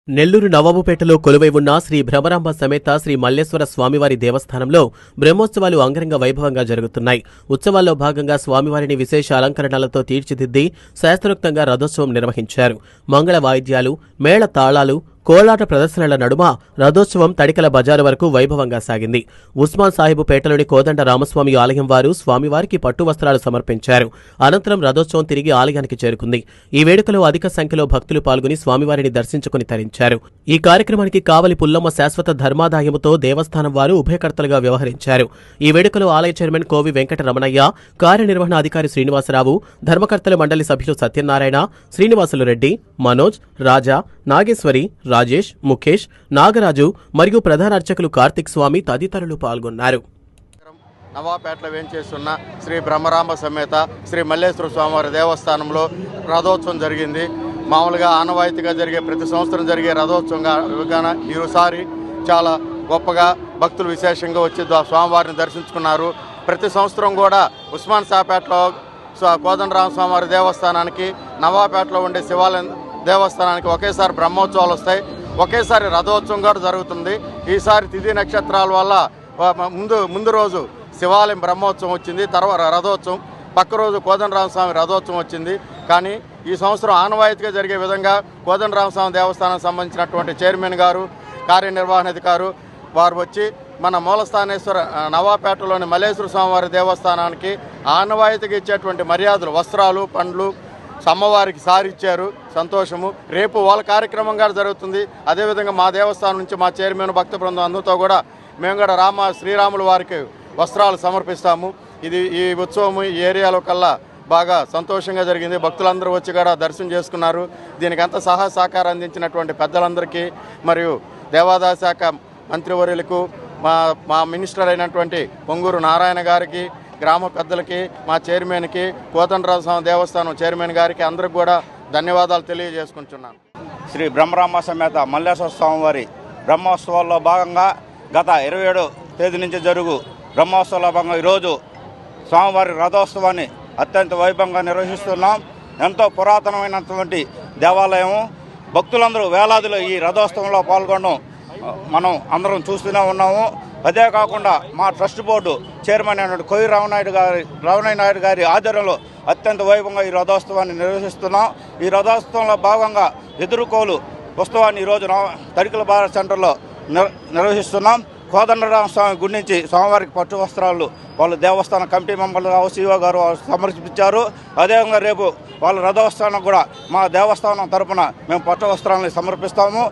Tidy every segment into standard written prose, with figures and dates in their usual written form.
నెల్లూరు నవాబుపేటలో కొలువై ఉన్న శ్రీ భ్రమరాంబ సమేత శ్రీ మల్లేశ్వర స్వామివారి దేవస్థానంలో బ్రహ్మోత్సవాలు అంగరంగ వైభవంగా జరుగుతున్నాయి. ఉత్సవాల్లో భాగంగా స్వామివారిని విశేష అలంకరణలతో తీర్చిదిద్ది శాస్త్రోక్తంగా రథోత్సవం నిర్వహించారు. మంగళ వాయిద్యాలు, మేళ తాళాలు, కోలాట ప్రదర్శనల నడుమ రథోత్సవం తడికల బజారు వరకు వైభవంగా సాగింది. ఉస్మాన్ సాహిబు పేటలోని కోదండ రామస్వామి ఆలయం వారు స్వామివారికి పట్టు వస్త్రాలు సమర్పించారు. అనంతరం రథోత్సవం తిరిగి ఆలయానికి చేరుకుంది. ఈ వేడుకలో అధిక సంఖ్యలో భక్తులు పాల్గొని స్వామివారిని దర్శించుకుని తరించారు. ఈ కార్యక్రమానికి కావలి పుల్లమ్మ శాశ్వత ధర్మాదాయముతో దేవస్థానం వారు ఉభయకర్తలుగా వ్యవహరించారు. ఈ వేడుకలో ఆలయ చైర్మన్ కోవి వెంకటరమణయ్య, కార్యనిర్వహణాధికారి శ్రీనివాసరావు, ధర్మకర్తల మండలి సభ్యులు సత్యనారాయణ, శ్రీనివాసులు రెడ్డి, మనోజ్, రాజా, నాగేశ్వరి, రాజేష్, ముఖేష్, నాగరాజు మరియు ప్రధాన అర్చకులు కార్తిక్ స్వామి తదితరులు పాల్గొన్నారు. నవాపేటలో వేంచేస్తున్న శ్రీ బ్రహ్మరాంబ సమేత శ్రీ మల్లేశ్వర స్వామివారి దేవస్థానంలో రథోత్సవం జరిగింది. మామూలుగా ఆనవాయితీగా జరిగే ప్రతి సంవత్సరం జరిగే రథోత్సవంగా ఈసారి చాలా గొప్పగా భక్తులు విశేషంగా వచ్చి స్వామివారిని దర్శించుకున్నారు. ప్రతి సంవత్సరం కూడా ఉస్మాన్ సాపేటలో కోదండరామ స్వామివారి దేవస్థానానికి, నవాపేటలో ఉండే శివాలయం దేవస్థానానికి ఒకేసారి బ్రహ్మోత్సవాలు వస్తాయి. ఒకేసారి రథోత్సవం కూడా జరుగుతుంది. ఈసారి తిథి నక్షత్రాల వల్ల ముందు రోజు శివాలయం బ్రహ్మోత్సవం వచ్చింది, తర్వాత రథోత్సవం, పక్క రోజు కోదండరామస్వామి రథోత్సవం వచ్చింది. కానీ ఈ సంవత్సరం ఆనవాయితీగా జరిగే విధంగా కోదండరామస్వామి దేవస్థానానికి సంబంధించినటువంటి చైర్మన్ గారు, కార్యనిర్వహణాధికారు వారు వచ్చి మన మూలస్థానేశ్వర నవాపేటలోని మల్లేశ్వర స్వామివారి దేవస్థానానికి ఆనవాయితీగా ఇచ్చేటువంటి మర్యాదలు, వస్త్రాలు, పండ్లు, అమ్మవారికి సారిచ్చారు. సంతోషము. రేపు వాళ్ళ కార్యక్రమంగా జరుగుతుంది. అదేవిధంగా మా దేవస్థానం నుంచి మా చైర్మన్, భక్త బృందం అందరితో కూడా మేము కూడా శ్రీరాముల వారికి వస్త్రాలు సమర్పిస్తాము. ఈ ఉత్సవం ఈ ఏరియాలో కల్లా బాగా సంతోషంగా జరిగింది. భక్తులందరూ వచ్చి కూడా దర్శనం చేసుకున్నారు. దీనికి అంత సహాయ సహకారం అందించినటువంటి పెద్దలందరికీ మరియు దేవాదాయ శాఖ మంత్రివర్యులకు, మా మినిస్టర్ అయినటువంటి పొంగూరు నారాయణ గారికి, గ్రామ పెద్దలకి, మా చైర్మన్కి, కోదండరామస్వామి దేవస్థానం చైర్మన్ గారికి అందరికి కూడా ధన్యవాదాలు తెలియజేసుకుంటున్నాను. శ్రీ బ్రహ్మరాంబ సమేత మల్లేశ్వర స్వామివారి బ్రహ్మోత్సవాల్లో భాగంగా గత 27 తేదీ నుంచి జరుగు బ్రహ్మోత్సవాల్లో భాగంగా ఈరోజు స్వామివారి రథోత్సవాన్ని అత్యంత వైభవంగా నిర్వహిస్తున్నాం. ఎంతో పురాతనమైనటువంటి దేవాలయము. భక్తులందరూ వేలాదిలో ఈ రథోత్సవంలో పాల్గొనడం మనం అందరం చూస్తూనే ఉన్నాము. అదే కాకుండా మా ట్రస్ట్ బోర్డు చైర్మన్ అయినటువంటి కోయి రామనాయుడు గారి ఆధ్వర్యంలో అత్యంత వైభవంగా ఈ రథోత్సవాన్ని నిర్వహిస్తున్నాం. ఈ రథోత్సవంలో భాగంగా ఎదుర్కోలు ఉత్సవాన్ని ఈరోజు తడికల భారత్ సెంటర్లో నిర్వహిస్తున్నాం. కోదండరామస్వామి గుడి నుంచి స్వామివారికి పట్టు వస్త్రాలు వాళ్ళు దేవస్థాన కమిటీ మెంబర్లు సిఓ గారు సమర్పించారు. అదేవిధంగా రేపు వాళ్ళ రథోత్సవానికి కూడా మా దేవస్థానం తరఫున మేము పట్టు వస్త్రాలను సమర్పిస్తాము.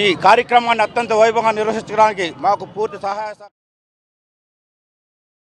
ఈ కార్యక్రమాన్ని అత్యంత వైభవంగా నిర్వహించడానికి మాకు పూర్తి సహాయ